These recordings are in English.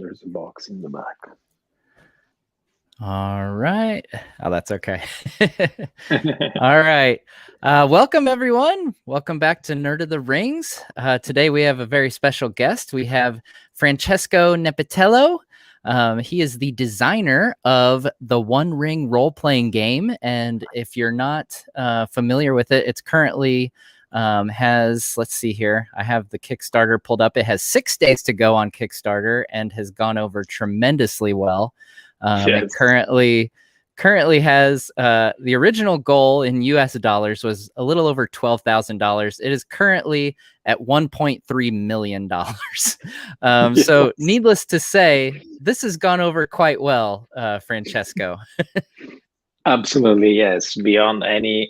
there's a box in the back. All right. Oh, that's okay. All right. Welcome, everyone. Welcome back to Nerd of the Rings. Today we have a very special guest. We have Francesco Nepitello. He is the designer of the One Ring role-playing game. And if you're not familiar with it, it's currently has, let's see here, I have the Kickstarter pulled up. It has 6 days to go on Kickstarter and has gone over tremendously well. It currently has the original goal in US dollars was a little over $12,000. It is currently at $1.3 million. So needless to say, this has gone over quite well, Francesco. Absolutely, yes. Beyond any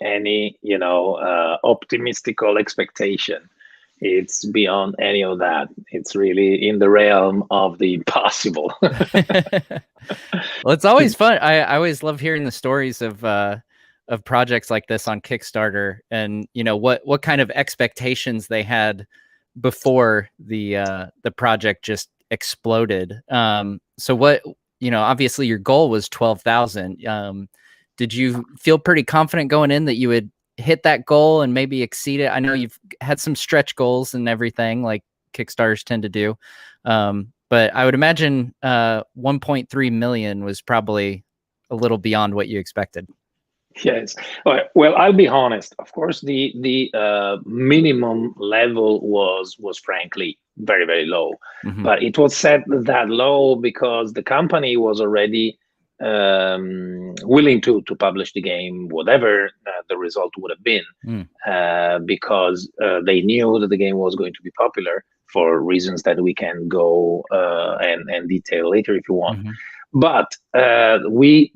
optimistical expectation. It's beyond any of that. It's really in the realm of the possible. Well, it's always fun. I always love hearing the stories of projects like this on Kickstarter, and what kind of expectations they had before the project just exploded. So what obviously your goal was 12,000. Did you feel pretty confident going in that you would hit that goal and maybe exceed it? I know you've had some stretch goals and everything like Kickstarters tend to do. But I would imagine 1.3 million was probably a little beyond what you expected. Yes. Well, I'll be honest. Of course, the minimum level was frankly very, very low. Mm-hmm. But it was set that low because the company was already willing to publish the game, whatever the result would have been, because they knew that the game was going to be popular for reasons that we can go and detail later if you want. Mm-hmm. But we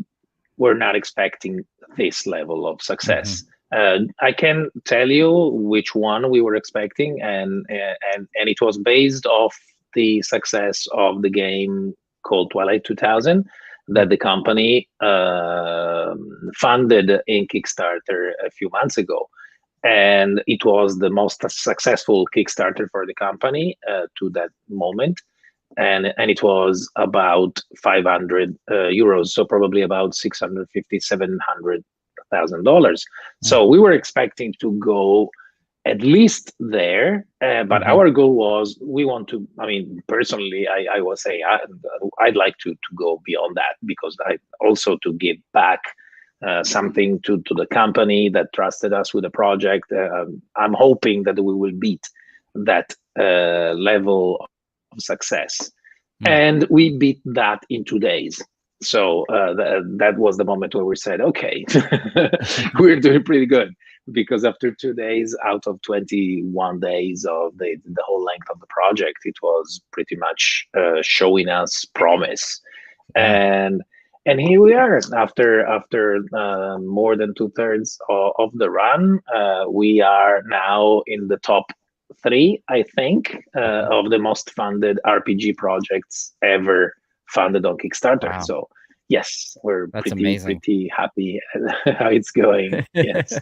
were not expecting this level of success. Mm-hmm. I can tell you which one we were expecting, and it was based off the success of the game called Twilight 2000 that the company funded in Kickstarter a few months ago. And it was the most successful Kickstarter for the company to that moment. And it was about 500 euros, so probably about $650,000-$700,000. So we were expecting to go at least there, but our goal was we want to. I mean, personally, I was saying I'd like to go beyond that because I also to give back something to the company that trusted us with the project. I'm hoping that we will beat that level of success, and we beat that in 2 days. So that was the moment where we said, okay, we're doing pretty good, because after 2 days out of 21 days of the whole length of the project, it was pretty much showing us promise. And here we are after more than 2/3 of the run. We are now in the top 3, I think, of the most funded RPG projects ever funded on Kickstarter. Wow. So yes, we're amazing. Pretty happy how it's going. Yes.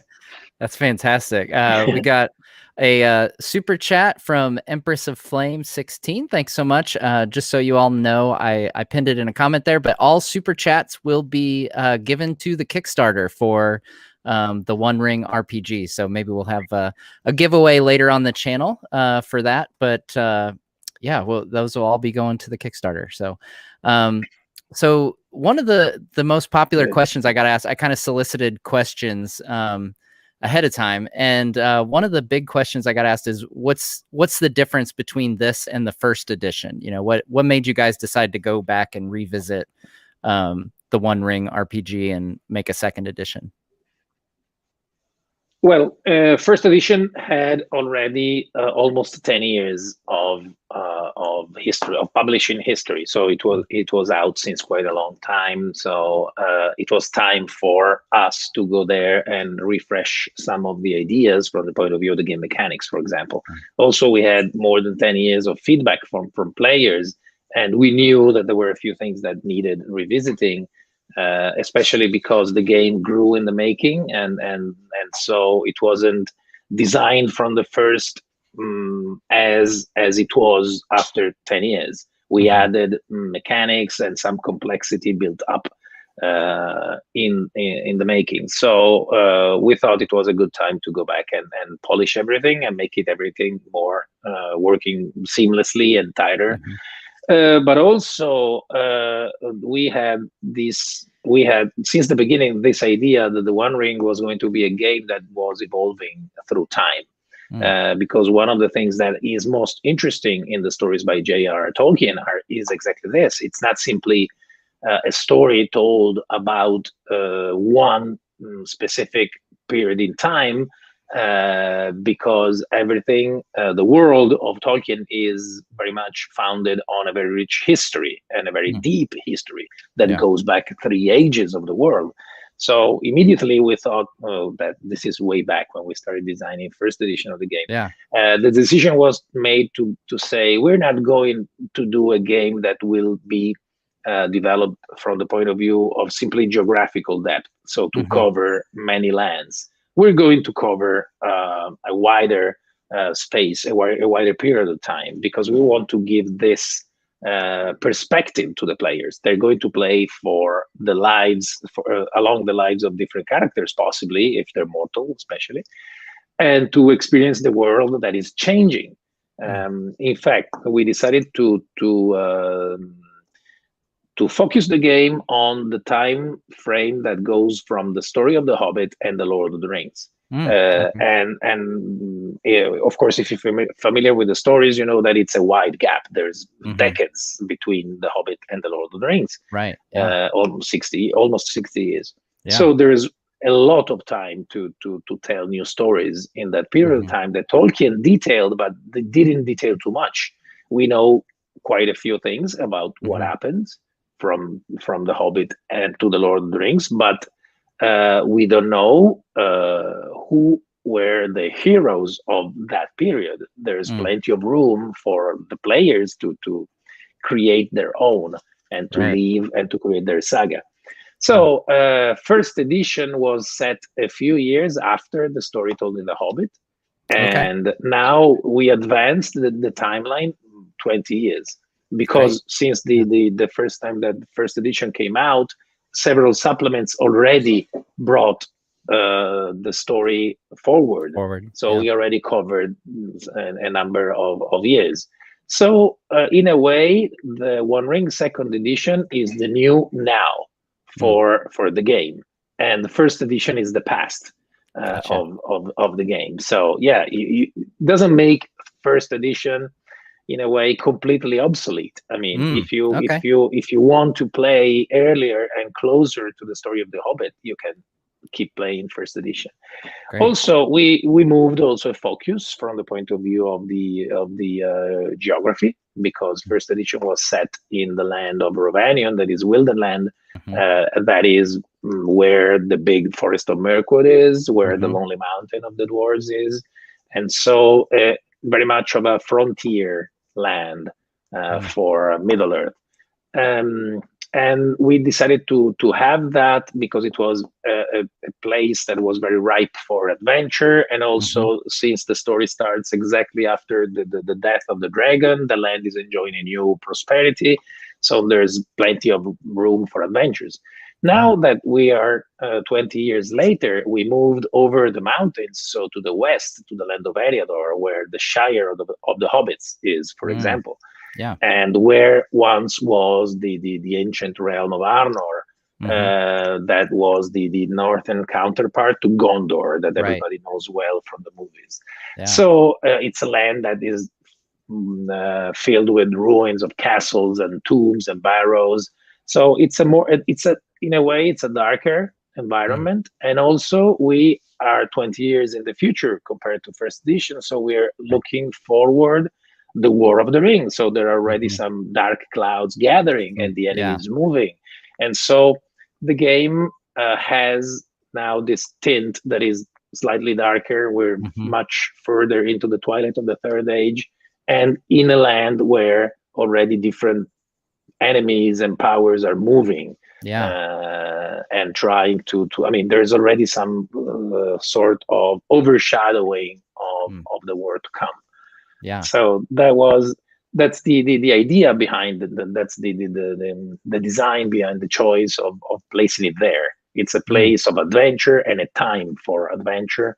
That's fantastic. We got a super chat from Empress of Flame 16. Thanks so much. Just so you all know, I pinned it in a comment there, but all super chats will be given to the Kickstarter for the One Ring RPG. So maybe we'll have a giveaway later on the channel for that. But yeah, well, those will all be going to the Kickstarter. So so one of the most popular questions I got asked, I kind of solicited questions ahead of time, and one of the big questions I got asked is what's the difference between this and the first edition? What made you guys decide to go back and revisit the One Ring RPG and make a second edition? Well, first edition had already almost 10 years of history, of publishing history. So it was out since quite a long time. So it was time for us to go there and refresh some of the ideas from the point of view of the game mechanics, for example. Also, we had more than 10 years of feedback from players, and we knew that there were a few things that needed revisiting. Especially because the game grew in the making, and so it wasn't designed from the first as it was after 10 years. We added mechanics and some complexity built up in the making. So we thought it was a good time to go back and polish everything and make everything more working seamlessly and tighter. But also we had since the beginning this idea that the One Ring was going to be a game that was evolving through time. Because one of the things that is most interesting in the stories by J.R.R. Tolkien is exactly this. It's not simply a story told about one specific period in time, because everything, the world of Tolkien is very much founded on a very rich history and a very deep history that goes back 3 ages of the world. So immediately we thought, that this is way back when we started designing first edition of the game. The decision was made to say we're not going to do a game that will be developed from the point of view of simply geographical depth, so to cover many lands. We're going to cover a wider space, a wider period of time, because we want to give this perspective to the players. They're going to play for the lives, along the lives of different characters, possibly, if they're mortal, especially, and to experience the world that is changing. In fact, we decided to focus the game on the time frame that goes from the story of The Hobbit and The Lord of the Rings. And of course, if you're familiar with the stories, you know that it's a wide gap. There's decades between The Hobbit and The Lord of the Rings. Right. Almost 60 years. So there's a lot of time to tell new stories in that period of time that Tolkien detailed, but they didn't detail too much. We know quite a few things about what happens from The Hobbit and to The Lord of the Rings, but we don't know who were the heroes of that period. There's plenty of room for the players to create their own and to live and to create their saga. So first edition was set a few years after the story told in The Hobbit, and now we advanced the timeline 20 years. Because since the first time that the first edition came out, several supplements already brought the story forward. So we already covered a number of years. So in a way, the One Ring second edition is the new now for the game, and the first edition is the past of the game. So it doesn't make first edition in a way completely obsolete. I mean, if you want to play earlier and closer to the story of The Hobbit, you can keep playing first edition. Also, we moved also focus from the point of view of the geography, because first edition was set in the land of Rovanion, that is Wildenland, that is where the big forest of Mirkwood is, where the Lonely Mountain of the Dwarves is, and so very much of a frontier land for Middle Earth. And we decided to have that because it was a place that was very ripe for adventure. And also, since the story starts exactly after the death of the dragon, the land is enjoying a new prosperity. So there's plenty of room for adventures. Now that we are 20 years later, we moved over the mountains, so to the west, to the land of Eriador, where the Shire of the Hobbits is, for example. And where once was the ancient realm of Arnor, that was the northern counterpart to Gondor, that everybody knows well from the movies. So it's a land that is filled with ruins of castles and tombs and barrows. So in a way, it's a darker environment. And also we are 20 years in the future compared to first edition. So we're looking forward the War of the Ring. So there are already some dark clouds gathering and the enemy is moving. And so the game has now this tint that is slightly darker. We're much further into the twilight of the Third Age, and in a land where already different enemies and powers are moving and trying to I mean, there's already some sort of overshadowing of the war to come. So that was that's the idea behind that's the design behind the choice of placing it there. It's a place of adventure and a time for adventure,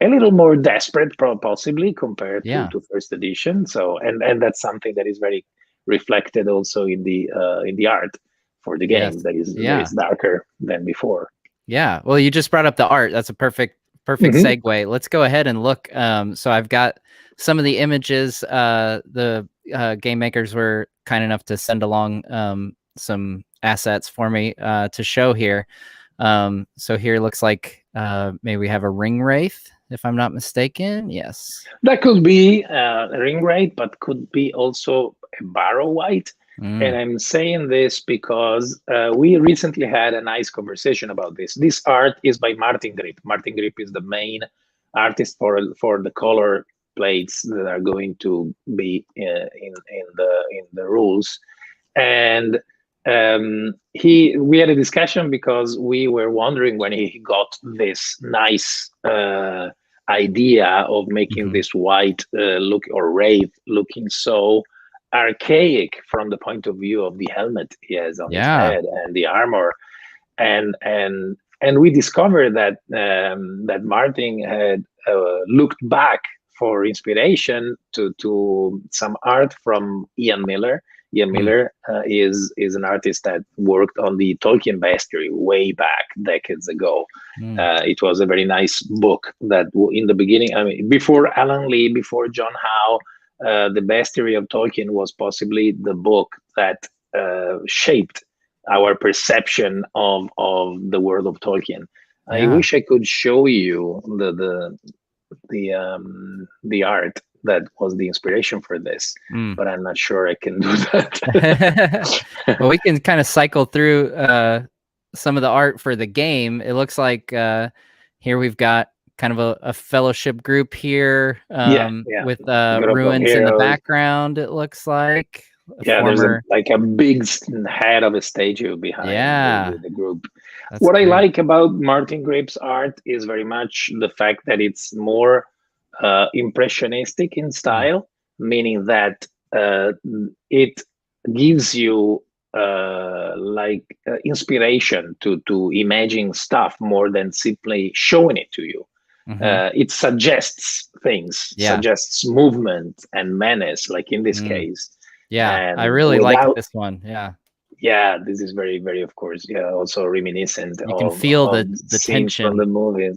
a little more desperate possibly compared to first edition. So and that's something that is very reflected also in the art for the game, that is darker than before. Yeah, well, you just brought up the art. That's a perfect segue. Let's go ahead and look. So I've got some of the images. The game makers were kind enough to send along some assets for me to show here. So here looks like maybe we have a ring wraith, if I'm not mistaken. Yes, that could be a ring wraith, but could be also a barrow wight. And I'm saying this because we recently had a nice conversation about this. This art is by Martin Grip. Martin Grip is the main artist for the color plates that are going to be in the rules. And we had a discussion because we were wondering when he got this nice idea of making this white look, or wraith looking so archaic from the point of view of the helmet he has on his head and the armor, and we discovered that that Martin had looked back for inspiration to some art from Ian Miller. Ian Miller is an artist that worked on the Tolkien bestiary way back decades ago. It was a very nice book that in the beginning, I mean, before Alan Lee, before John Howe, the bestiary of Tolkien was possibly the book that shaped our perception of the world of Tolkien. I wish I could show you the art that was the inspiration for this, but I'm not sure I can do that. Well, we can kind of cycle through some of the art for the game. It looks like here we've got kind of a fellowship group here with ruins in the background, it looks like. There's like a big head of a statue behind the group. That's what great. I like about Martin Grip's art is very much the fact that it's more impressionistic in style, meaning that it gives you inspiration to imagine stuff more than simply showing it to you. It suggests things, suggests movement and menace, like in this case. And I really like this one. This is very, very, of course, also reminiscent. You can feel the tension from the movie.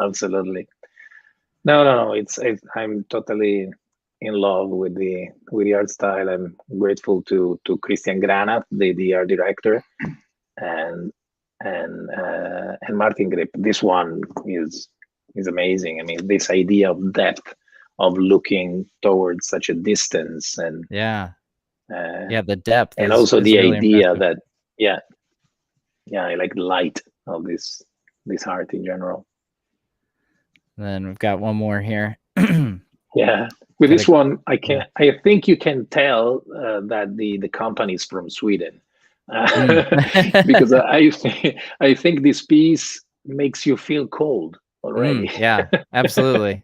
Absolutely. No. I'm totally in love with the art style. I'm grateful to Christian Granat, the art director, and Martin Grip. This one is amazing. I mean, this idea of depth, of looking towards such a distance, and the depth, and also the really idea impressive. that I like the light of this art in general. Then we've got one more here. With this one, I think you can tell that the company is from Sweden, because I think this piece makes you feel cold already. Absolutely.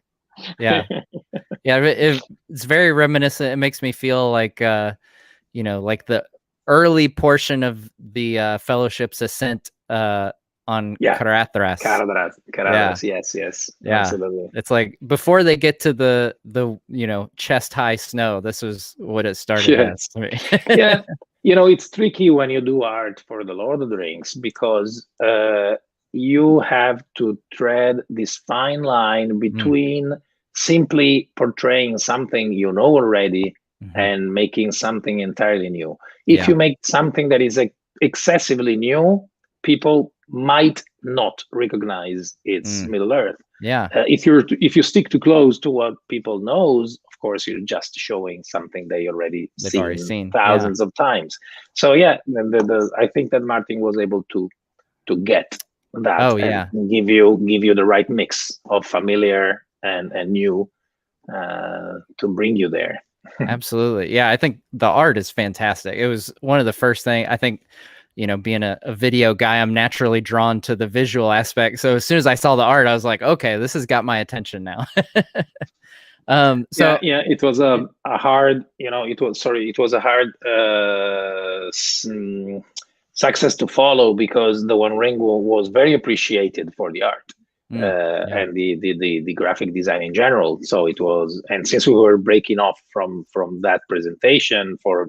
It's very reminiscent. It makes me feel like like the early portion of the Fellowship's ascent on Caradhras. Yes. Absolutely. It's like before they get to the chest high snow, this was what it started as to me. It's tricky when you do art for the Lord of the Rings, because you have to tread this fine line between simply portraying something you know already and making something entirely new. If you make something that is excessively new, people might not recognize it's Middle Earth. If you stick too close to what people knows, of course you're just showing something they already seen thousands of times. So I think that Martin was able to get that and give you the right mix of familiar and new to bring you there. Absolutely. I think the art is fantastic. It was one of the first things, I think, being a video guy, I'm naturally drawn to the visual aspect. So as soon as I saw the art, I was like, okay, this has got my attention now. Yeah, it was a hard, it was a hard success to follow, because the One Ring was very appreciated for the art. And the graphic design in general. So it was, and since we were breaking off from that presentation for a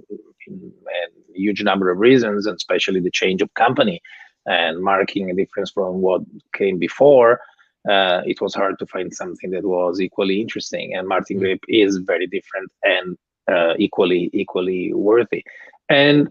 huge number of reasons, and especially the change of company and marking a difference from what came before, it was hard to find something that was equally interesting. And Martin Grip is very different and equally worthy. And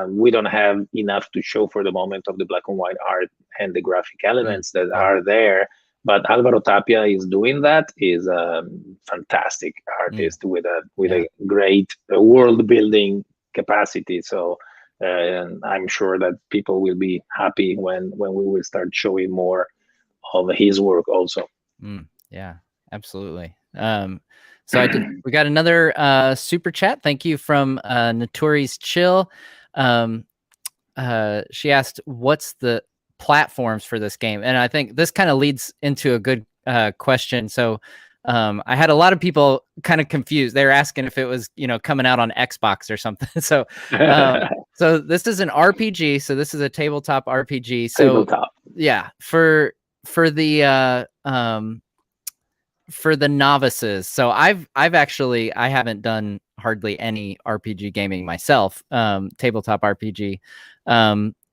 we don't have enough to show for the moment of the black and white art and the graphic elements that are there. But Alvaro Tapia is doing that. Is a fantastic artist with a great world building capacity. So I'm sure that people will be happy when we will start showing more of his work also. Yeah, absolutely. So we got another super chat. Thank you from Notorious Chill. She asked, what's the platforms for this game? And I think this kind of leads into a good question. So I had a lot of people kind of confused. They were asking if it was, coming out on Xbox or something. So so this is an RPG. So this is a tabletop RPG. So yeah, for the novices. So I haven't done hardly any RPG gaming myself, tabletop RPG.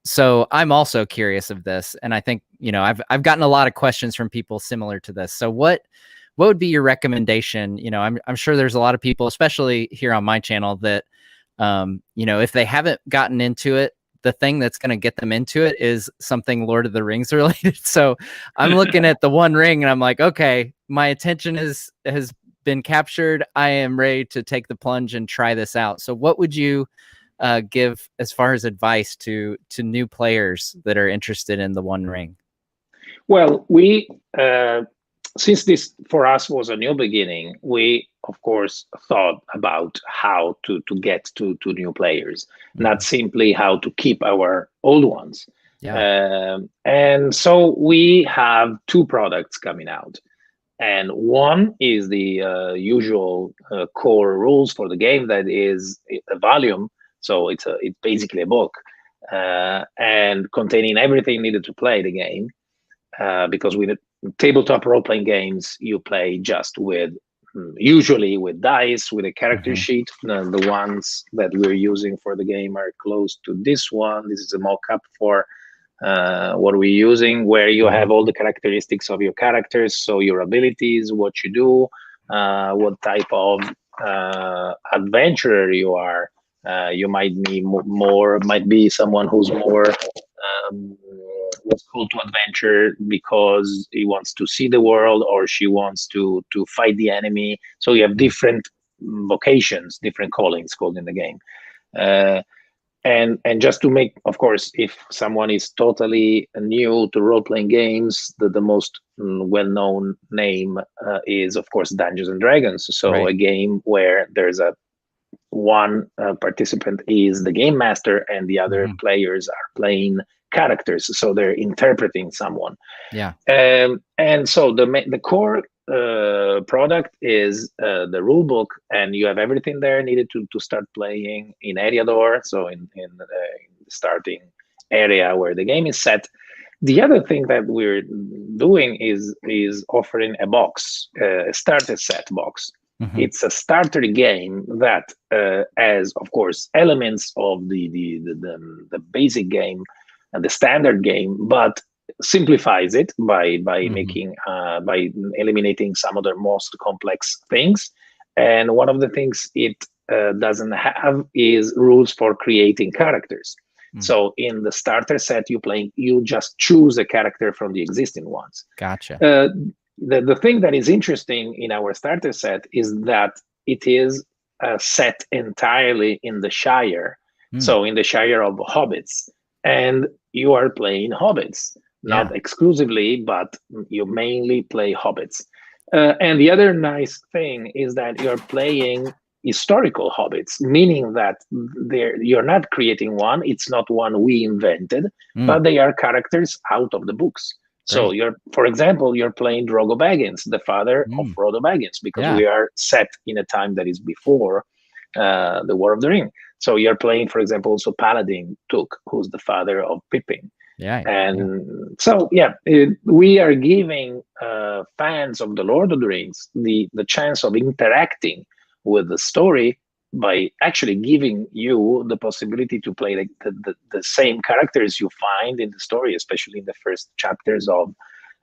So I'm also curious of this, and I think I've gotten a lot of questions from people similar to this. So what would be your recommendation? I'm sure there's a lot of people, especially here on my channel, that if they haven't gotten into it, the thing that's going to get them into it is something Lord of the Rings related. So I'm looking at the One Ring and I'm like, okay, my attention has been captured. I am ready to take the plunge and try this out. So what would you give as far as advice to new players that are interested in the One Ring? Well, we since this for us was a new beginning, we of course thought about how to get to new players, not simply how to keep our old ones. And so we have two products coming out. And one is the usual core rules for the game, that is a volume. So it's basically a book and containing everything needed to play the game. Because with tabletop role-playing games, you play just usually with dice, with a character sheet. The ones that we're using for the game are close to this one. This is a mock-up for what we're using, where you have all the characteristics of your characters, so your abilities, what you do, what type of adventurer you are. You might be someone who's more what's called to adventure because he wants to see the world, or she wants to fight the enemy. So you have different vocations, different callings called in the game. And just to make, of course, if someone is totally new to role-playing games, the most well-known name is, of course, Dungeons and Dragons. So a game where there's one participant is the game master, and the other players are playing characters, so they're interpreting someone. And so the core product is the rule book, and you have everything there needed to start playing in Eriador, so in the starting area where the game is set. The other thing that we're doing is offering a box, a starter set box. It's a starter game that has, of course, elements of the basic game and the standard game, but simplifies it by making by eliminating some of the most complex things. And one of the things it doesn't have is rules for creating characters. So in the starter set you just choose a character from the existing ones. Gotcha. The thing that is interesting in our starter set is that it is set entirely in the Shire, so in the Shire of hobbits, and you are playing hobbits, not exclusively, but you mainly play hobbits. And the other nice thing is that you're playing historical hobbits, meaning that you're not creating one. It's not one we invented, but they are characters out of the books. So for example, you're playing Drogo Baggins, the father of Frodo Baggins, because we are set in a time that is before the War of the Ring. So you're playing, for example, also Paladin Took, who's the father of Pippin. So we are giving fans of the Lord of the Rings the chance of interacting with the story by actually giving you the possibility to play the same characters you find in the story, especially in the first chapters of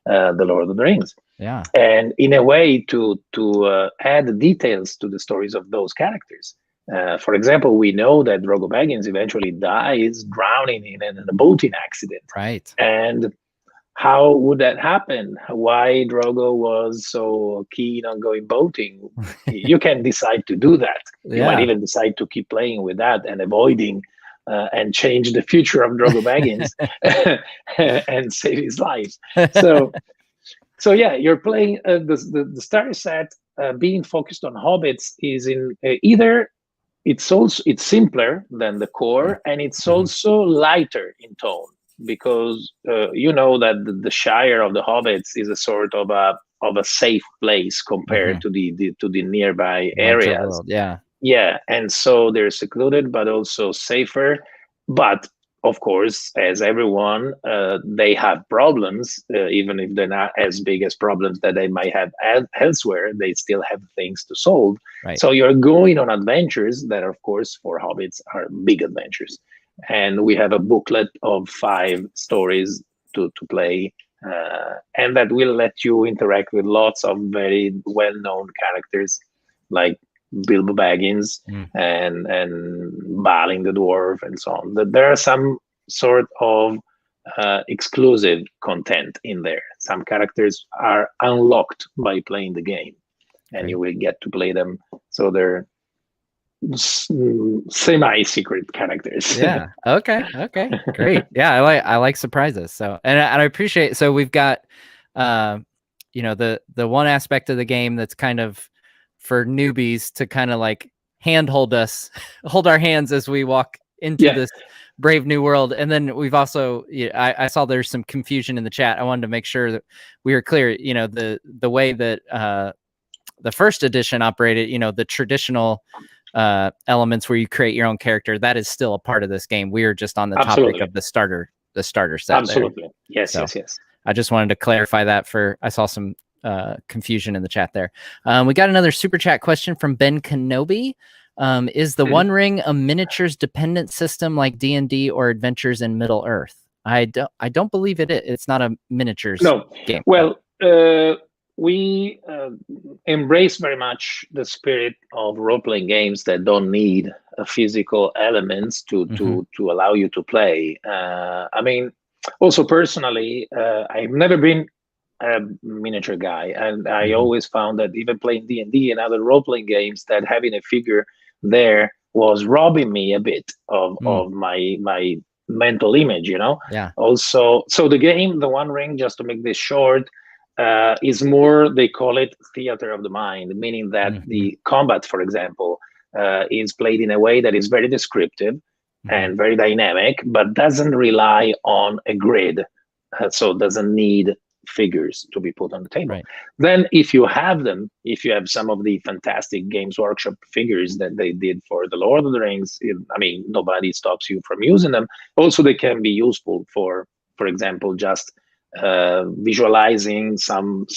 the Lord of the Rings. And in a way to add details to the stories of those characters. For example, we know that Drogo Baggins eventually dies drowning in a boating accident. And how would that happen? Why Drogo was so keen on going boating? You can decide to do that. You might even decide to keep playing with that and avoiding and change the future of Drogo Baggins and save his life. So yeah, you're playing the starter set being focused on hobbits is in either it's simpler than the core, and it's also lighter in tone, because you know that the Shire of the Hobbits is a sort of a safe place compared to the nearby areas. And so they're secluded but also safer. But of course, as everyone, they have problems, even if they're not as big as problems that they might have elsewhere. They still have things to solve. So you're going on adventures that, of course, for hobbits are big adventures. And we have a booklet of 5 stories to play, and that will let you interact with lots of very well-known characters like Bilbo Baggins and Balin the Dwarf and so on. There are some sort of exclusive content in there. Some characters are unlocked by playing the game, and you will get to play them. So they're semi-secret characters. Okay. Great. I like surprises. So and I appreciate. So we've got the one aspect of the game that's kind of for newbies to kind of like hold our hands as we walk into this brave new world. And then we've also, I saw there's some confusion in the chat. I wanted to make sure that we were clear, the way that the first edition operated, the traditional elements where you create your own character, that is still a part of this game. We are just on the topic of the starter set. Absolutely. There. Yes. I just wanted to clarify that I saw some confusion in the chat there. We got another super chat question from Ben Kenobi. Is the One Ring a miniatures dependent system like D&D or Adventures in Middle Earth? I don't believe it is. It's not a miniatures game. Well, we embrace very much the spirit of role-playing games that don't need physical elements to allow you to play. I mean, also personally, I've never been a miniature guy, and I always found that even playing D&D and other role-playing games, that having a figure there was robbing me a bit of my mental image, Also, so the game, the One Ring, just to make this short, is more, they call it theater of the mind, meaning that the combat, for example, is played in a way that is very descriptive and very dynamic, but doesn't rely on a grid, so doesn't need figures to be put on the table. Then if you have some of the fantastic Games Workshop figures that they did for the Lord of the Rings, I mean, nobody stops you from using them. Also, they can be useful for example, just visualizing some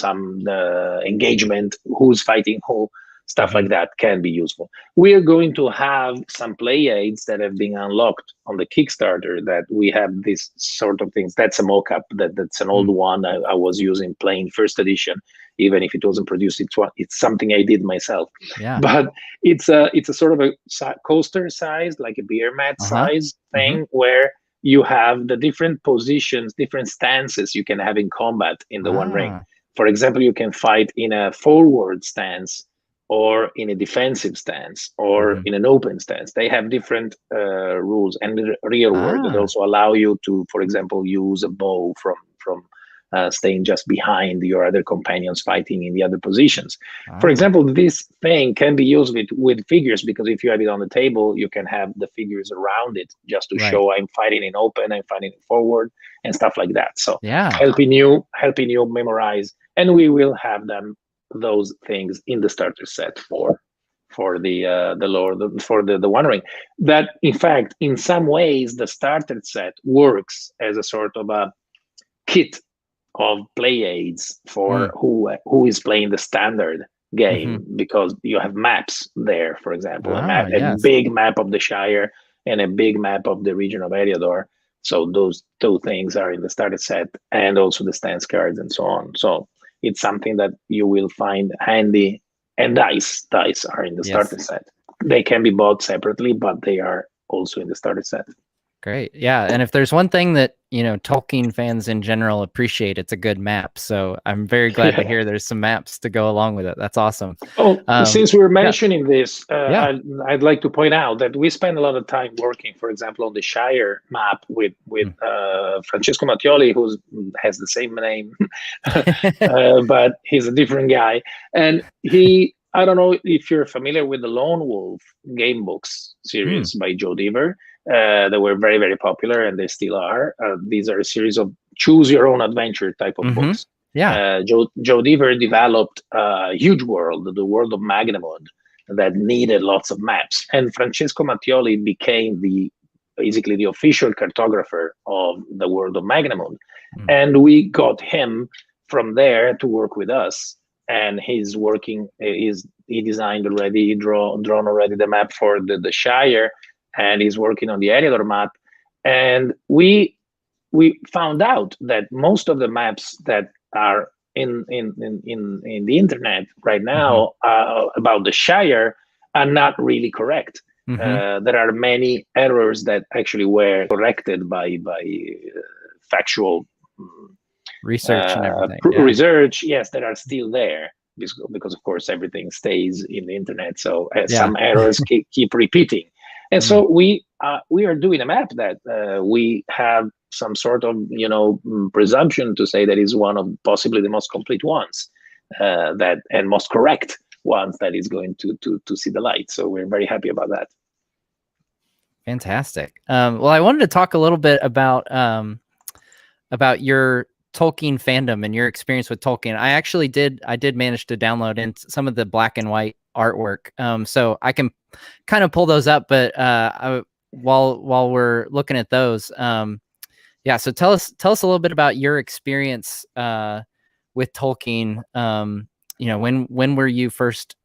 engagement, who's fighting who, stuff like that can be useful. We are going to have some play aids that have been unlocked on the Kickstarter, that we have this sort of things. That's a mock-up, that's an old one I was using playing first edition, even if it wasn't produced. It's something I did myself. But it's a sort of a coaster size, like a beer mat size thing, where you have the different positions, different stances you can have in combat in the One Ring. For example, you can fight in a forward stance, or in a defensive stance, or in an open stance. They have different rules, and the real world that also allow you to, for example, use a bow from staying just behind your other companions fighting in the other positions. For Ah, example, this thing can be used with figures, because if you have it on the table, you can have the figures around it just to right. show I'm fighting in open, I'm fighting in forward, and stuff like that. So Yeah. helping you memorize, and we will have those things in the starter set for the Lord, for the One Ring. That, in fact, in some ways, the starter set works as a sort of a kit of play aids for who is playing the standard game, because you have maps there. For example, a Yes. big map of the Shire and a big map of the region of Eriador. So those two things are in the starter set, and also the stance cards and so on. So it's something that you will find handy. And dice are in the starter set. They can be bought separately, but they are also in the starter set. Great. Yeah. And if there's one thing that, Tolkien fans in general appreciate, it's a good map. So I'm very glad to hear there's some maps to go along with it. That's awesome. Oh, since we're mentioning this, yeah. I'd like to point out that we spend a lot of time working, for example, on the Shire map with Francesco Nepitello, who has the same name, but he's a different guy. And I don't know if you're familiar with the Lone Wolf game books series by Joe Dever. They were very, very popular, and they still are. These are a series of choose your own adventure type of books. Yeah. Joe Dever developed a huge world, the world of Magnamund, that needed lots of maps. And Francesco Mattioli became basically the official cartographer of the world of Magnamund. And we got him from there to work with us. And he's working, he designed already, drawn already the map for the Shire, and he's working on the Eriador map. And we found out that most of the maps that are in the internet right now about the Shire are not really correct. There are many errors that actually were corrected by factual research and everything. Research, yes, that are still there, because of course everything stays in the internet. So some errors keep repeating. And so we are doing a map that we have some sort of presumption to say that is one of possibly the most complete ones, and most correct ones that is going to see the light. So we're very happy about that. Fantastic. Well, I wanted to talk a little bit about your Tolkien fandom and your experience with Tolkien. I did manage to download in some of the black and white artwork, so I can kind of pull those up. But while we're looking at those, so tell us a little bit about your experience with Tolkien. When were you first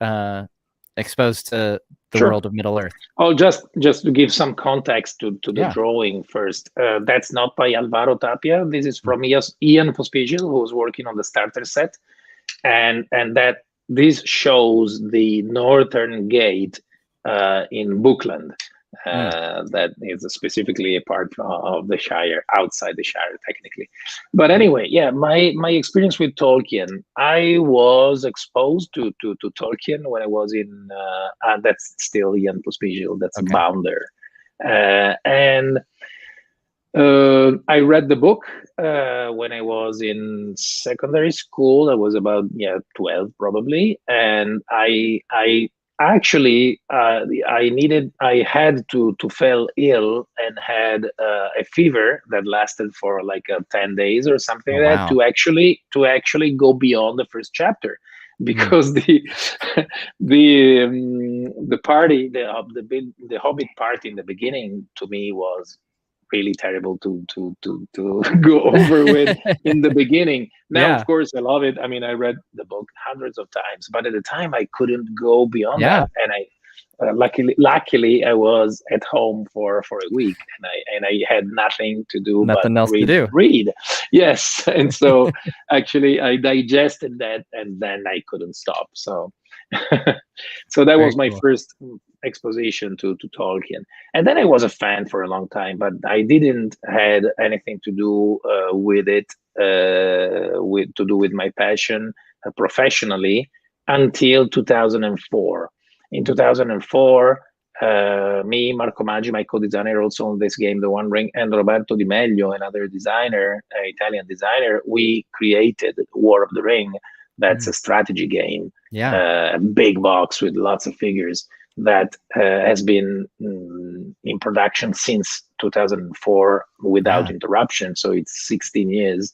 exposed to the world of Middle Earth? Oh, just to give some context to the drawing first. That's not by Alvaro Tapia. This is from Ian Pospisil, who was working on the starter set, and that this shows the northern gate in Bookland. That is specifically a part of the Shire, outside the Shire, technically. But anyway, my experience with Tolkien, I was exposed to Tolkien when I was in, that's still Ian Pospisil, that's a Bounder. And I read the book when I was in secondary school. I was about 12 probably, and I actually I had to fall ill and had a fever that lasted for like 10 days or something like that to actually go beyond the first chapter, because the party, the Hobbit party in the beginning, to me was really terrible to go over with in the beginning. Now, of course, I love it. I mean, I read the book hundreds of times, but at the time I couldn't go beyond that. And I luckily I was at home for a week, and I had nothing to do, nothing else to do. Read. Yes. And so actually I digested that, and then I couldn't stop. So so that was my first exposition to Tolkien. And then I was a fan for a long time, but I didn't had anything to do with it, with my passion professionally, until 2004. In 2004, me, Marco Maggi, my co-designer also on this game, The One Ring, and Roberto Di Meglio, another designer, Italian designer, we created War of the Ring. That's a strategy game, big box with lots of figures that has been in production since 2004 without interruption. So it's 16 years.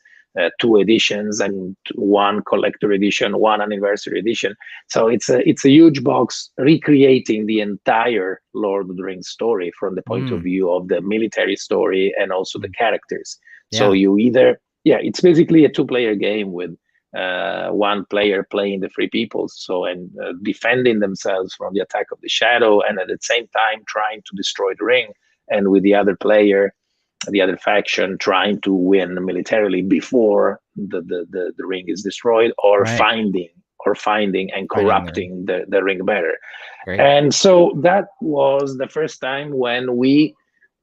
2 editions and 1 collector edition, 1 anniversary edition. So it's a huge box recreating the entire Lord of the Rings story from the point of view of the military story and also the characters. So you either, it's basically a 2-player game with 1 player playing the Free Peoples, so and defending themselves from the attack of the Shadow, and at the same time trying to destroy the ring, and with the other player, the other faction, trying to win militarily before the ring is destroyed, or finding and corrupting the ring bearer. And so that was the first time when we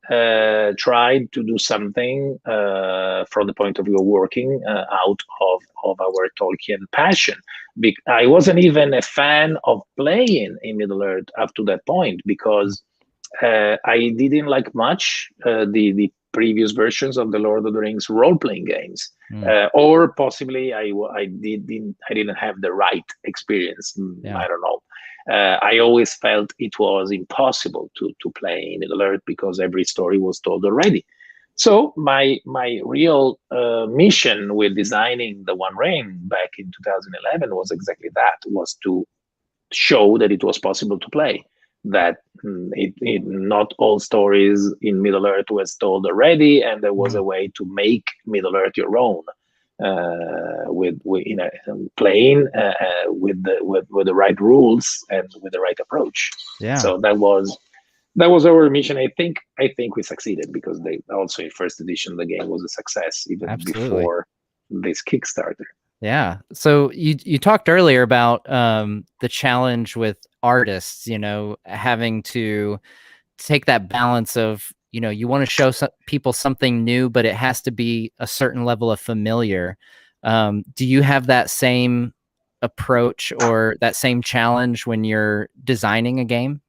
tried to do something from the point of view of working out of our Tolkien passion. I wasn't even a fan of playing in Middle-earth up to that point, because I didn't like much the previous versions of the Lord of the Rings role-playing games, or possibly I didn't have the right experience. I don't know. I always felt it was impossible to play in Middle-earth because every story was told already. So my real mission with designing the One Ring back in 2011 was exactly that: was to show that it was possible to play, that not all stories in Middle-earth was told already, and there was a way to make Middle-earth your own, playing with the right rules and with the right approach. So that was our mission. I think we succeeded, because they also, in first edition, the game was a success even before this Kickstarter. Yeah. So you talked earlier about the challenge with artists, having to take that balance of, you want to show people something new, but it has to be a certain level of familiar. Do you have that same approach or that same challenge when you're designing a game?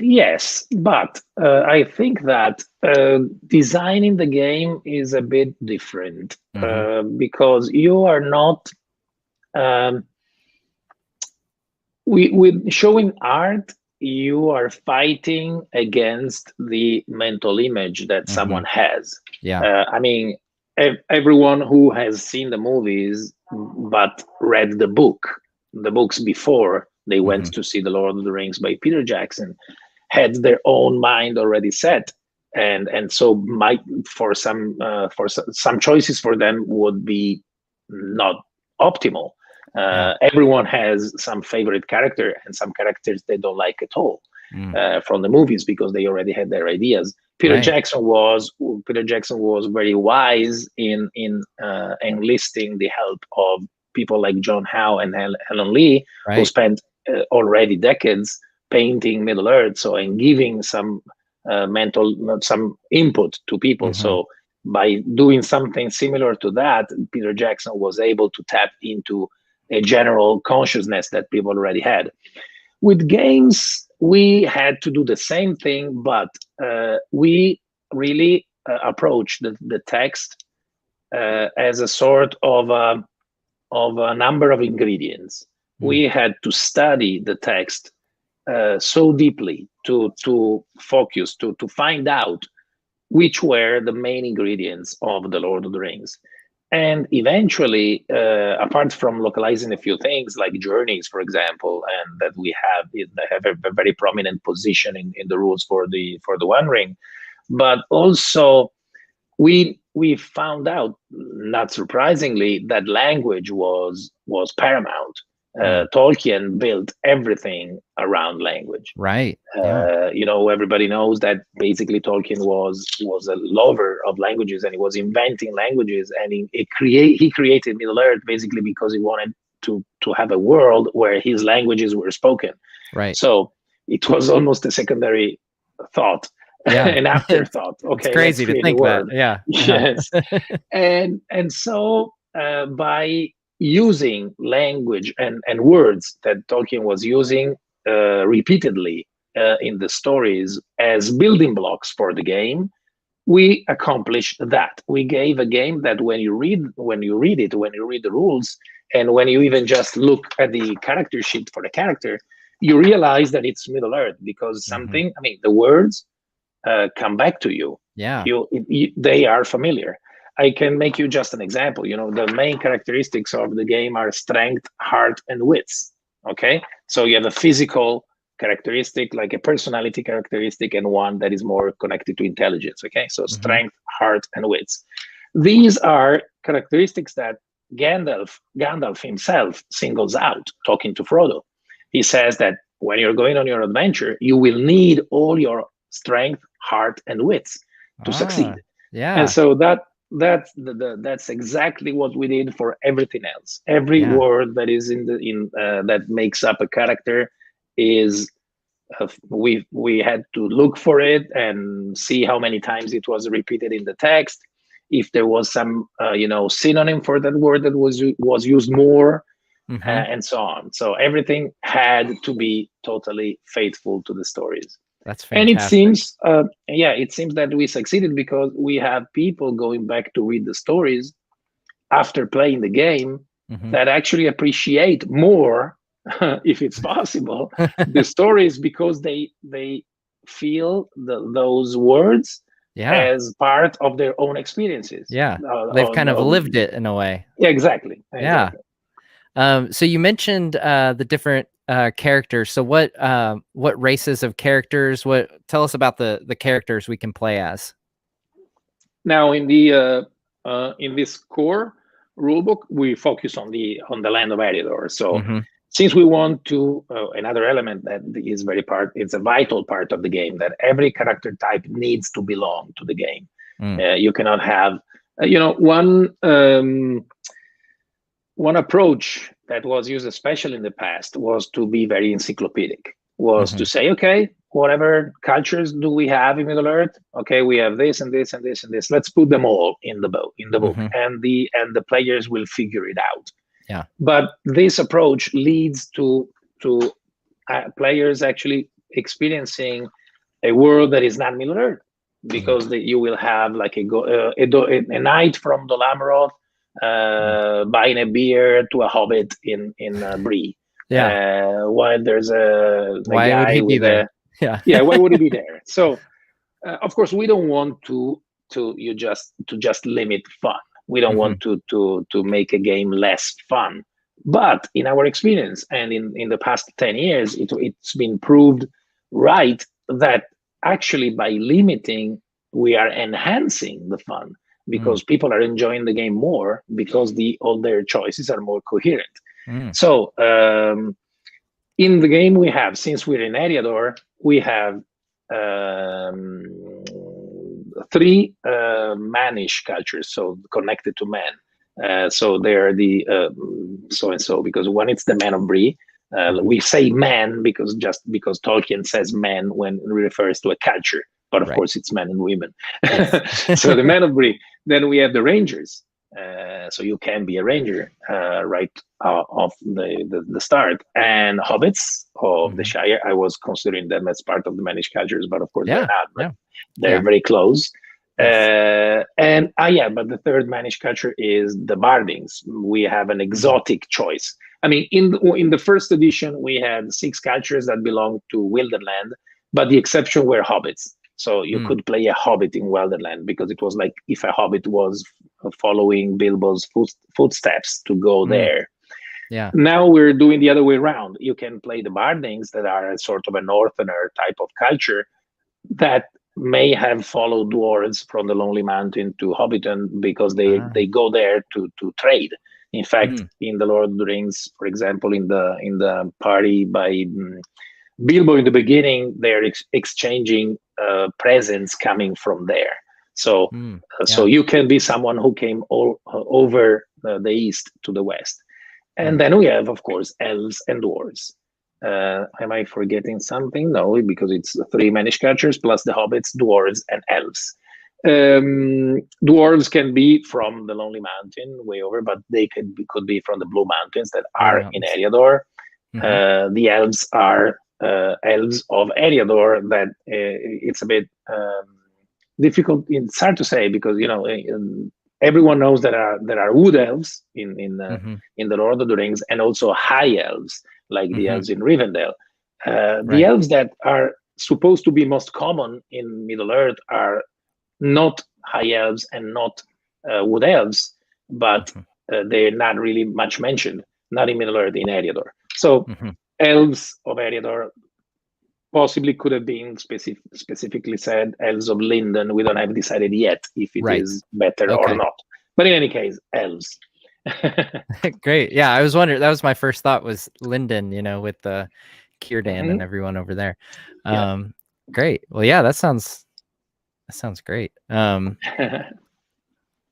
Yes, but I think that designing the game is a bit different, because you are not with showing art. You are fighting against the mental image that someone has. I mean, everyone who has seen the movies but read the books before they went to see The Lord of the Rings by Peter Jackson had their own mind already set, and so for some choices for them would be not optimal. Everyone has some favorite character and some characters they don't like at all from the movies, because they already had their ideas. Peter Jackson was very wise in enlisting the help of people like John Howe and Helen Lee, who spent already decades painting Middle-earth, and giving some some input to people. So by doing something similar to that, Peter Jackson was able to tap into a general consciousness that people already had. With games, we had to do the same thing, but we really approached the text as a sort of a number of ingredients. We had to study the text so deeply to focus, to find out which were the main ingredients of The Lord of the Rings. And eventually, apart from localizing a few things like journeys, for example, and that we have a very prominent position in the rules for the One Ring, but also we found out, not surprisingly, that language was paramount. Tolkien built everything around language. Everybody knows that basically Tolkien was a lover of languages, and he was inventing languages, and he created Middle-earth basically because he wanted to have a world where his languages were spoken. So it was almost a secondary thought, an afterthought. Okay, it's crazy to think that. Yes. And so by using language and words that Tolkien was using repeatedly in the stories as building blocks for the game, we accomplished that. We gave a game that when you read the rules, and when you even just look at the character sheet for the character, you realize that it's Middle Earth, because something, I mean, the words come back to you. Yeah. They are familiar. I can make you just an example. The main characteristics of the game are strength, heart, and wits. Okay, so you have a physical characteristic, like a personality characteristic, and one that is more connected to intelligence. Okay, so strength, heart, and wits. These are characteristics that Gandalf himself singles out, talking to Frodo. He says that when you're going on your adventure, you will need all your strength, heart, and wits to succeed. Yeah. And so that's exactly what we did for everything else. Every word that is that makes up a character is we had to look for it and see how many times it was repeated in the text. If there was some synonym for that word that was used more, and so on. So everything had to be totally faithful to the stories. That's fantastic. And it seems that we succeeded, because we have people going back to read the stories after playing the game that actually appreciate more, if it's possible, the stories, because they feel those words as part of their own experiences. Yeah, they've kind of lived it in a way. Yeah, exactly. Yeah. So you mentioned the different characters. So what races of characters? Tell us about the characters we can play as. Now, in this core rulebook, we focus on the land of Eriador. So since we want to, another element that is it's a vital part of the game, that every character type needs to belong to the game. You cannot have, one approach that was used, especially in the past, was to be very encyclopedic, to say, okay, whatever cultures do we have in Middle Earth? Okay, we have this and this and this and this. Let's put them all in the book, and the players will figure it out. Yeah. But this approach leads to players actually experiencing a world that is not Middle Earth, because you will have like a knight from Dol buying a beer to a hobbit in Bree. Yeah. While there's a why guy would he be there? Why would he be there? So of course we don't want to just limit fun. We don't want to make a game less fun. But in our experience, and in the past 10 years, it's been proved right that actually by limiting, we are enhancing the fun, because people are enjoying the game more, because all their choices are more coherent. So in the game we have, since we're in Eriador, we have 3 manish cultures, so connected to men. So they're the so-and-so, because when it's the man of Bree, we say man because Tolkien says man when it refers to a culture, but of course it's men and women. So the man of Bree. Then we have the rangers. So you can be a ranger right off the start. And hobbits of the Shire, I was considering them as part of the Manish cultures, but of course they're not. But they're very close. But the third Manish culture is the Bardings. We have an exotic choice. I mean, in the first edition, we had 6 cultures that belonged to Wilderland, but the exception were hobbits. So you could play a hobbit in Wilderland, because it was like if a hobbit was following Bilbo's footsteps to go there. Yeah. Now we're doing the other way around. You can play the Bardings, that are a sort of a northerner type of culture that may have followed dwarves from the Lonely Mountain to Hobbiton, because they go there to trade. In fact, in the Lord of the Rings, for example, in the party by Bilbo in the beginning, they're exchanging presents coming from there. So so you can be someone who came over the east to the west. And then we have, of course, elves and dwarves. Am I forgetting something? No, because it's 3 Manish cultures plus the hobbits, dwarves, and elves. Dwarves can be from the Lonely Mountain way over, but they could be from the Blue Mountains that are in Eriador. The elves are elves of Eriador. That it's a bit difficult. It's hard to say because everyone knows that there are wood elves in the Lord of the Rings, and also high elves like the elves in Rivendell. The elves that are supposed to be most common in Middle Earth are not high elves and not wood elves, but they're not really much mentioned, not in Middle Earth, in Eriador. So elves of Eriador possibly could have been specifically said elves of Linden. We don't have decided yet if it is better or not. But in any case, elves. Great. Yeah, I was wondering. That was my first thought, was Linden, with the Círdan and everyone over there. Great. Well, yeah, that sounds great. I'm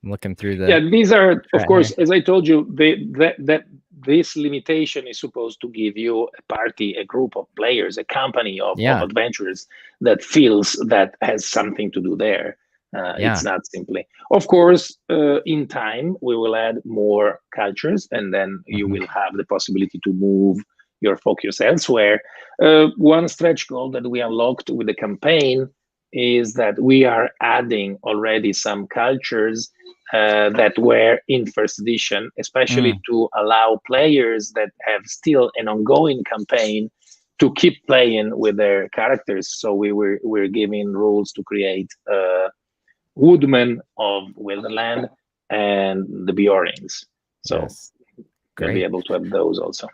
looking through the these are, of course, as I told you, that this limitation is supposed to give you a party, a group of players, a company of adventurers that feels that has something to do there. It's not simply, of course, in time we will add more cultures, and then you will have the possibility to move your focus elsewhere. One stretch goal that we unlocked with the campaign is that we are adding already some cultures that were in first edition, especially to allow players that have still an ongoing campaign to keep playing with their characters. So we're giving rules to create woodmen of Wilderland and the Bjornings. So you'll be able to have those also.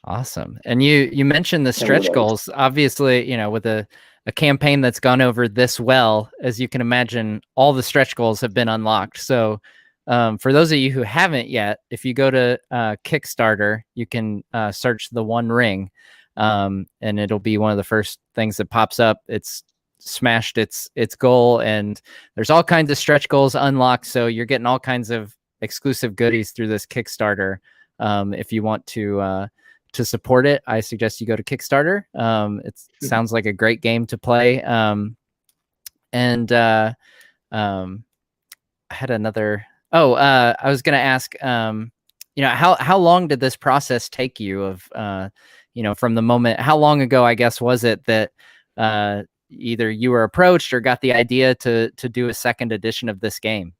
Awesome. And you mentioned the stretch goals. Obviously, with a campaign that's gone over this well, as you can imagine, all the stretch goals have been unlocked. So for those of you who haven't yet, if you go to Kickstarter, you can search the One Ring, and it'll be one of the first things that pops up. It's smashed its goal, and there's all kinds of stretch goals unlocked. So you're getting all kinds of exclusive goodies through this Kickstarter. If you want to support it, I suggest you go to Kickstarter. It sounds like a great game to play. And I had another. I was going to ask, how long did this process take you? Of from the moment, how long ago, I guess, was it that either you were approached or got the idea to do a second edition of this game?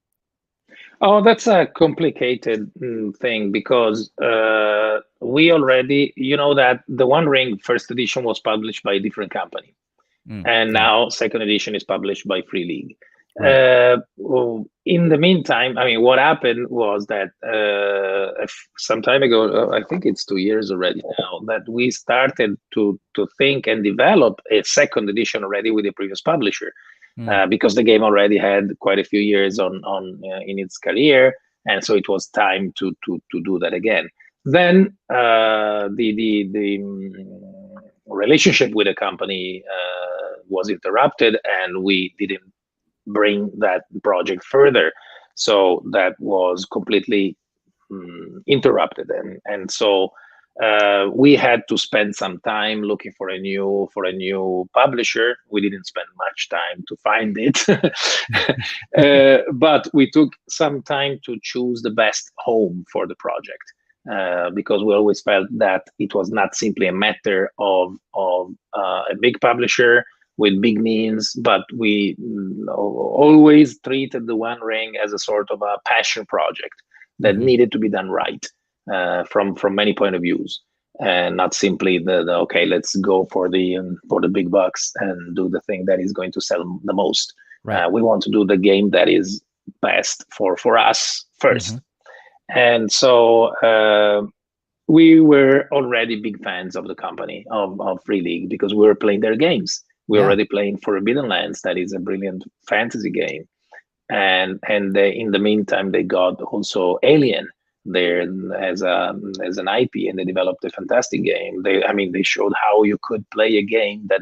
Oh, that's a complicated thing because we already, that the One Ring first edition was published by a different company. And now second edition is published by Free League. In the meantime, what happened was that some time ago, I think it's 2 years already now, that we started to think and develop a second edition already with the previous publisher. Because the game already had quite a few years on in its career, and so it was time to do that again. Then the relationship with the company was interrupted, and we didn't bring that project further. So that was completely interrupted, and so we had to spend some time looking for a new publisher. We didn't spend much time to find it, but we took some time to choose the best home for the project, because we always felt that it was not simply a matter of a big publisher with big means, but we always treated the One Ring as a sort of a passion project that needed to be done right. From many point of views, and not simply the okay, let's go for the big bucks and do the thing that is going to sell the most. We want to do the game that is best for us first. And so we were already big fans of the company of Free League, because we were playing their games. We were already playing Forbidden Lands, that is a brilliant fantasy game, and they, in the meantime, they got also Alien there as an IP, and they developed a fantastic game. They showed how you could play a game that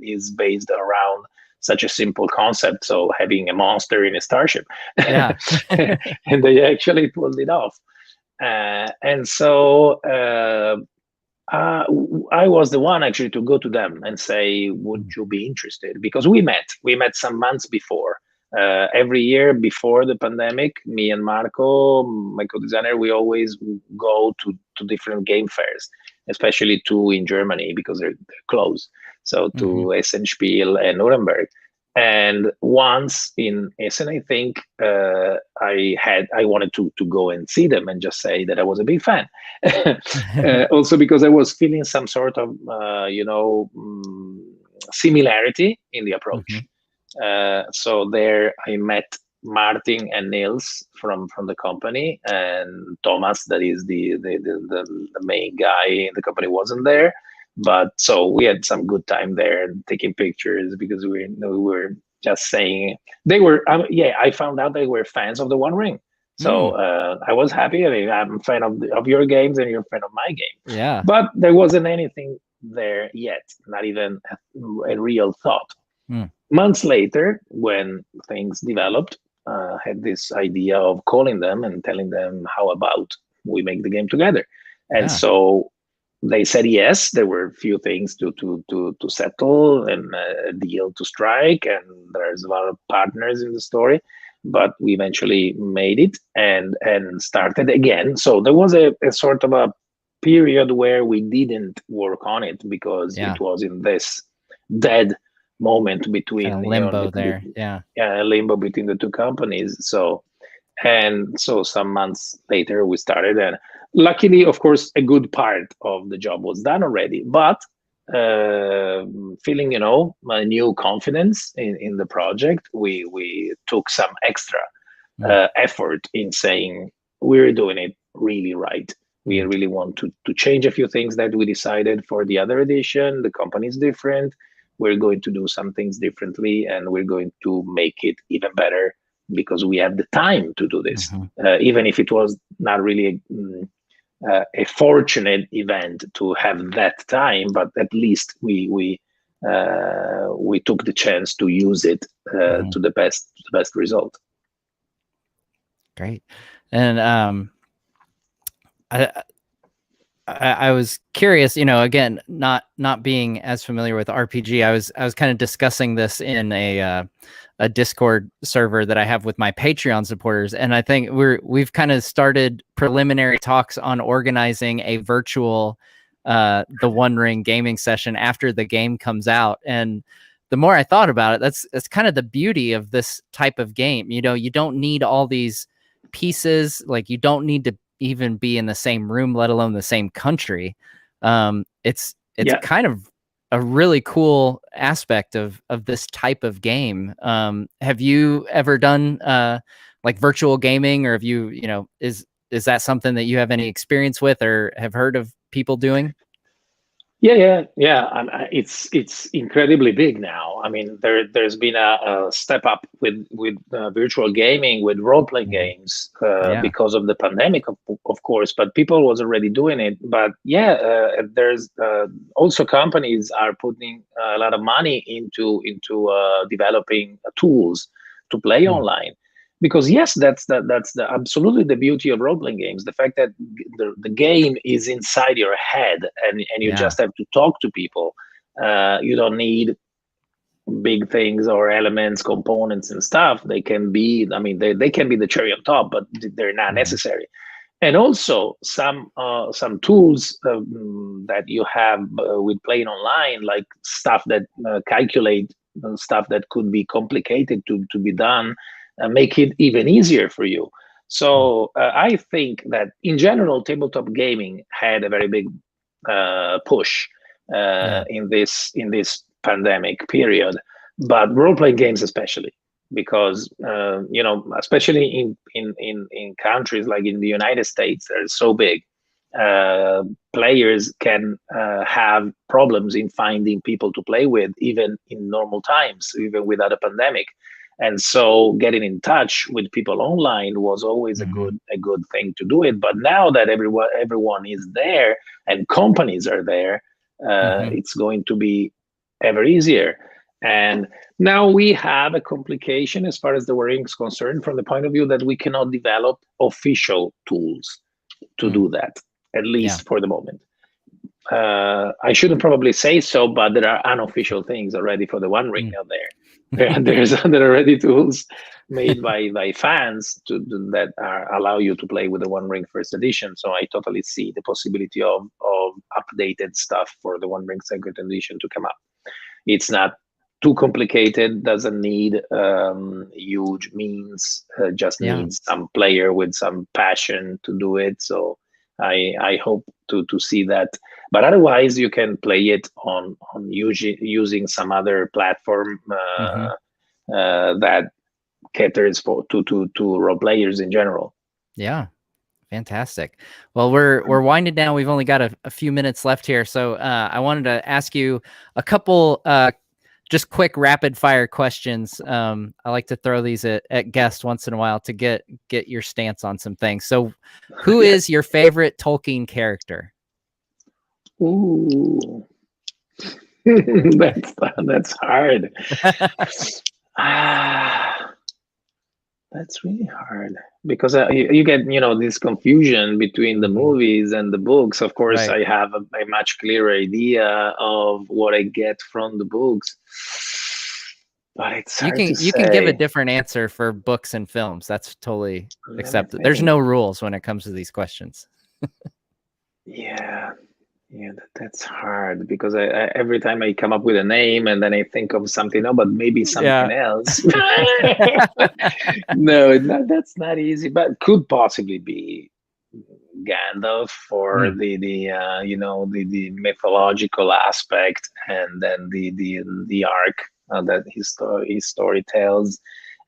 is based around such a simple concept, so having a monster in a starship. And they actually pulled it off. And so I was the one actually to go to them and say, would you be interested? Because we met some months before. Every year before the pandemic, me and Marco, my co-designer, we always go to different game fairs, especially two in Germany because they're close. So to Essen Spiel and Nuremberg. And once in Essen, I think I wanted to go and see them and just say that I was a big fan. Also because I was feeling some sort of similarity in the approach. So there I met Martin and Nils from the company, and Thomas, that is the main guy in the company, wasn't there. But so we had some good time there and taking pictures because we were just saying they were. I found out they were fans of the One Ring. So I was happy. I mean, I'm a fan of your games and you're a fan of my game. Yeah. But there wasn't anything there yet, not even a real thought. Months later, when things developed, I had this idea of calling them and telling them, how about we make the game together? And so they said yes. There were a few things to settle and a deal to strike, and there's a lot of partners in the story, but we eventually made it and started again. So there was a sort of a period where we didn't work on it because it was in this dead moment between kind of limbo there. Limbo between the two companies. So some months later we started, and luckily, of course, a good part of the job was done already, but feeling a new confidence in the project, we took some extra effort in saying we're doing it really right. We really want to change a few things that we decided for the other edition. The company is different. We're going to do some things differently, and we're going to make it even better because we have the time to do this. Even if it was not really a fortunate event to have that time, but at least we took the chance to use it to the best result. Great. And I was curious, again, not being as familiar with RPG, I was kind of discussing this in a Discord server that I have with my Patreon supporters, and I think we've kind of started preliminary talks on organizing a virtual the One Ring gaming session after the game comes out. And the more I thought about it, that's kind of the beauty of this type of game. You don't need all these pieces, like you don't need to even be in the same room, let alone the same country. It's kind of a really cool aspect of this type of game. Have you ever done like virtual gaming, or have you, is that something that you have any experience with or have heard of people doing? Yeah. It's incredibly big now. I mean, there's been a step up with virtual gaming, with role playing games because of the pandemic, of course. But people was already doing it. But there's also companies are putting a lot of money into developing tools to play online. Because yes, that's the absolutely the beauty of role-playing games. The fact that the game is inside your head, and you just have to talk to people. You don't need big things or elements, components, and stuff. They can be, they can be the cherry on top, but they're not necessary. And also some tools that you have with playing online, like stuff that calculate stuff that could be complicated to be done. Make it even easier for you. So I think that in general, tabletop gaming had a very big push in this pandemic period, but role-playing games especially, because especially in countries like in the United States, they're so big. Players can have problems in finding people to play with, even in normal times, even without a pandemic. And so getting in touch with people online was always a good thing to do it. But now that everyone is there and companies are there, it's going to be ever easier. And now we have a complication as far as the One Ring is concerned, from the point of view that we cannot develop official tools to do that, at least for the moment. I shouldn't probably say so, but there are unofficial things already for the One Ring out there. There are already tools made by fans that allow you to play with the One Ring first edition. So I totally see the possibility of updated stuff for the One Ring second edition to come up. It's not too complicated, doesn't need huge means, just needs some player with some passion to do it. So I hope to see that. But otherwise, you can play it on using some other platform that caters to role players in general. Yeah, fantastic. Well, we're winding down. We've only got a few minutes left here, so I wanted to ask you a couple just quick rapid fire questions. I like to throw these at guests once in a while to get your stance on some things. So, who is your favorite Tolkien character? Ooh, that's hard. That's really hard because you get this confusion between the movies and the books. Of course, I have a much clearer idea of what I get from the books, but it's hard to say. You can give a different answer for books and films. That's totally accepted. There's no rules when it comes to these questions. Yeah, that's hard because I every time I come up with a name and then I think of something else, but maybe something else. No, that's not easy, but could possibly be Gandalf for the mythological aspect, and then the arc that his story tells,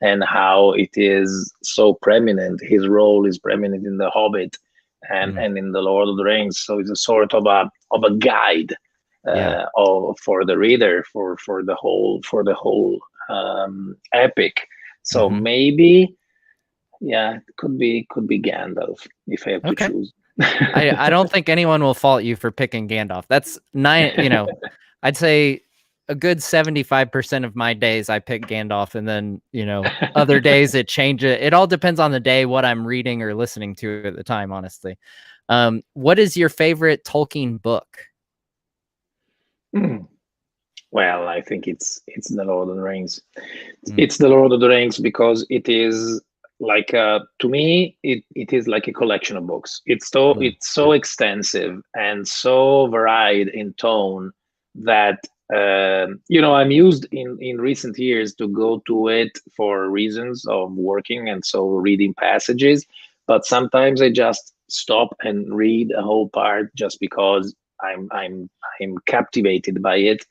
and how it is so preeminent. His role is preeminent in The Hobbit and in the Lord of the Rings. So it's a sort of a guide for the reader for the whole epic. So maybe, it could be Gandalf if I have to choose. I don't think anyone will fault you for picking Gandalf. That's I'd say a good 75% of my days I pick Gandalf, and then other days it changes. It all depends on the day, what I'm reading or listening to at the time, honestly. What is your favorite Tolkien book? Well, I think it's The Lord of the Rings. It's The Lord of the Rings because it is like to me it is like a collection of books. It's so extensive and so varied in tone that I'm used in recent years to go to it for reasons of working and so reading passages, but sometimes I just stop and read a whole part just because I'm captivated by it.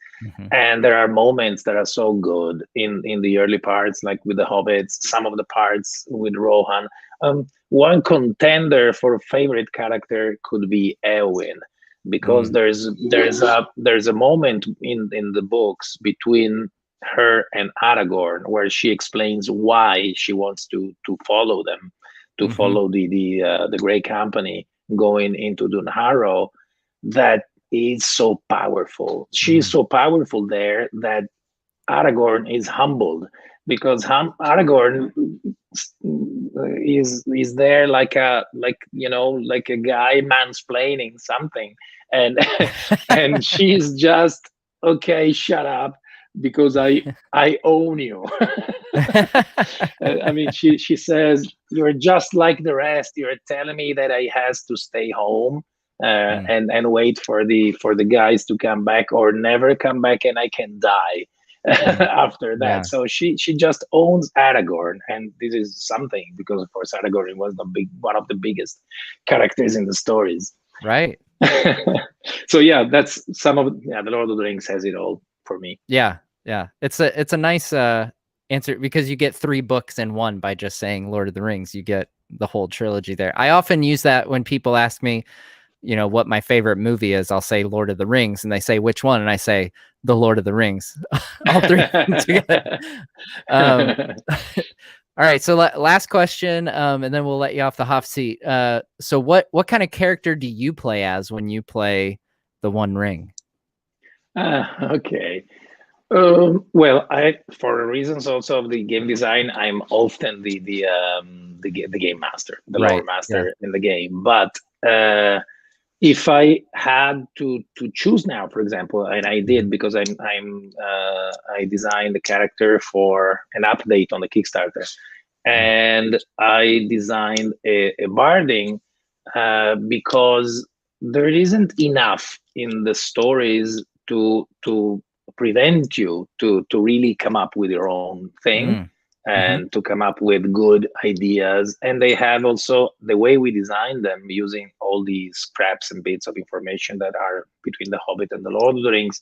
And there are moments that are so good in the early parts, like with the Hobbits, some of the parts with Rohan. One contender for favorite character could be Eowyn, because there's a moment in the books between her and Aragorn where she explains why she wants to follow them, to follow the Grey Company going into Dunharrow. That is so powerful. She's so powerful there that Aragorn is humbled, because Aragorn is there like a guy mansplaining something, and and she's just, okay, shut up, because I own you. I mean, she says, you're just like the rest. You're telling me that I has to stay home and wait for the guys to come back or never come back, and I can die after that. So she just owns Aragorn, and this is something because of course Aragorn was one of the biggest characters in the stories. Right. So yeah, that's some of the Lord of the Rings has it all for me. Yeah. It's a nice answer, because you get 3 books in one by just saying Lord of the Rings. You get the whole trilogy there. I often use that when people ask me, what my favorite movie is. I'll say Lord of the Rings, and they say, which one? And I say The Lord of the Rings. All 3 together. All right. So last question, and then we'll let you off the hot seat. So what kind of character do you play as when you play the One Ring? Okay. Well, for reasons also of the game design, I'm often the game master, the lore master in the game. But if I had to choose now, for example, and I did because I designed the character for an update on the Kickstarter, and I designed a barding because there isn't enough in the stories to prevent you to really come up with your own thing and to come up with good ideas. And they have also the way we design them using all these scraps and bits of information that are between the Hobbit and the Lord of the Rings.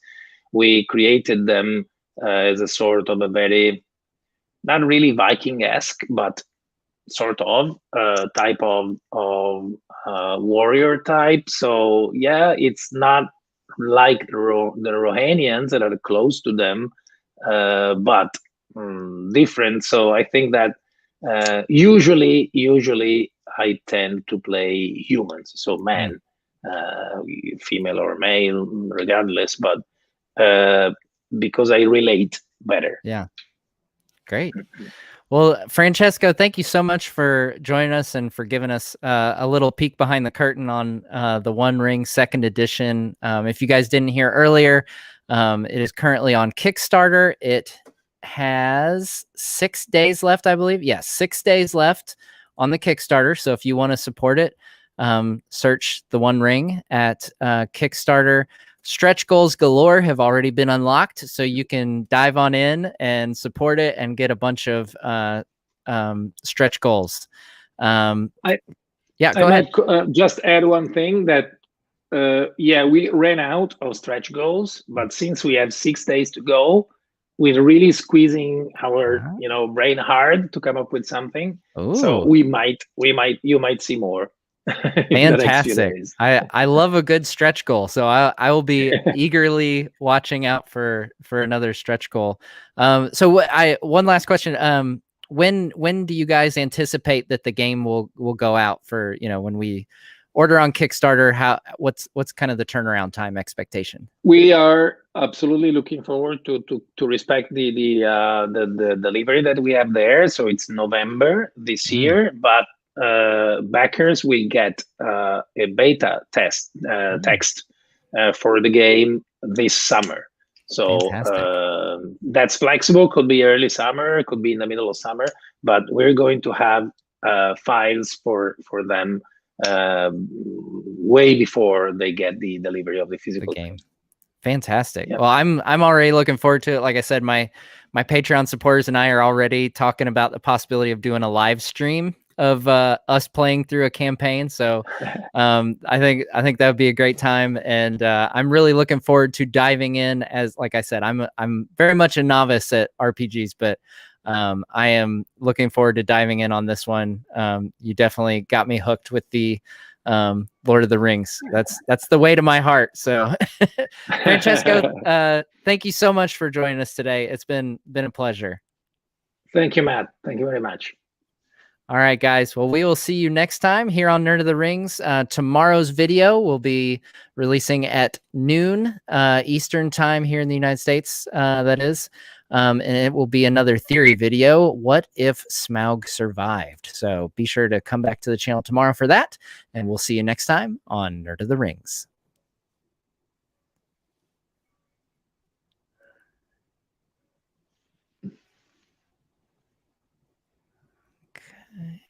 We created them as a sort of a very, not really Viking-esque, but sort of type of warrior type. So yeah, it's not like the Rohanians that are close to them, but different. So I think that usually I tend to play humans, so men, female or male, regardless. But because I relate better. Yeah, great. Well, Francesco, thank you so much for joining us and for giving us a little peek behind the curtain on the One Ring second edition. If you guys didn't hear earlier, it is currently on Kickstarter. It has 6 days left, I believe. Yes, 6 days left on the Kickstarter. So if you want to support it, search the One Ring at Kickstarter. Stretch goals galore have already been unlocked, so you can dive on in and support it and get a bunch of stretch goals. Go ahead. Just add one thing that we ran out of stretch goals, but since we have 6 days to go, we're really squeezing our brain hard to come up with something. Ooh. So you might see more. Fantastic. I love a good stretch goal, so I will be eagerly watching out for another stretch goal. So one last question. When do you guys anticipate that the game will go out for, when we order on Kickstarter? What's kind of the turnaround time expectation? We are absolutely looking forward to respect the delivery that we have there. So it's November this year, but backers will get a beta text for the game this summer. So that's flexible. Could be early summer, could be in the middle of summer, but we're going to have files for them way before they get the delivery of the physical game. Fantastic. Yep. Well, I'm already looking forward to it. Like I said, my Patreon supporters and I are already talking about the possibility of doing a live stream of us playing through a campaign. So I think that would be a great time, and I'm really looking forward to diving in. As like I said, I'm very much a novice at RPGs, but I am looking forward to diving in on this one. You definitely got me hooked with the Lord of the Rings. That's the way to my heart. So Francesco, thank you so much for joining us today. It's been a pleasure. Thank you, Matt. Thank you very much. All right, guys. Well, we will see you next time here on Nerd of the Rings. Tomorrow's video will be releasing at noon Eastern time here in the United States, that is. And it will be another theory video. What if Smaug survived? So be sure to come back to the channel tomorrow for that. And we'll see you next time on Nerd of the Rings. Okay.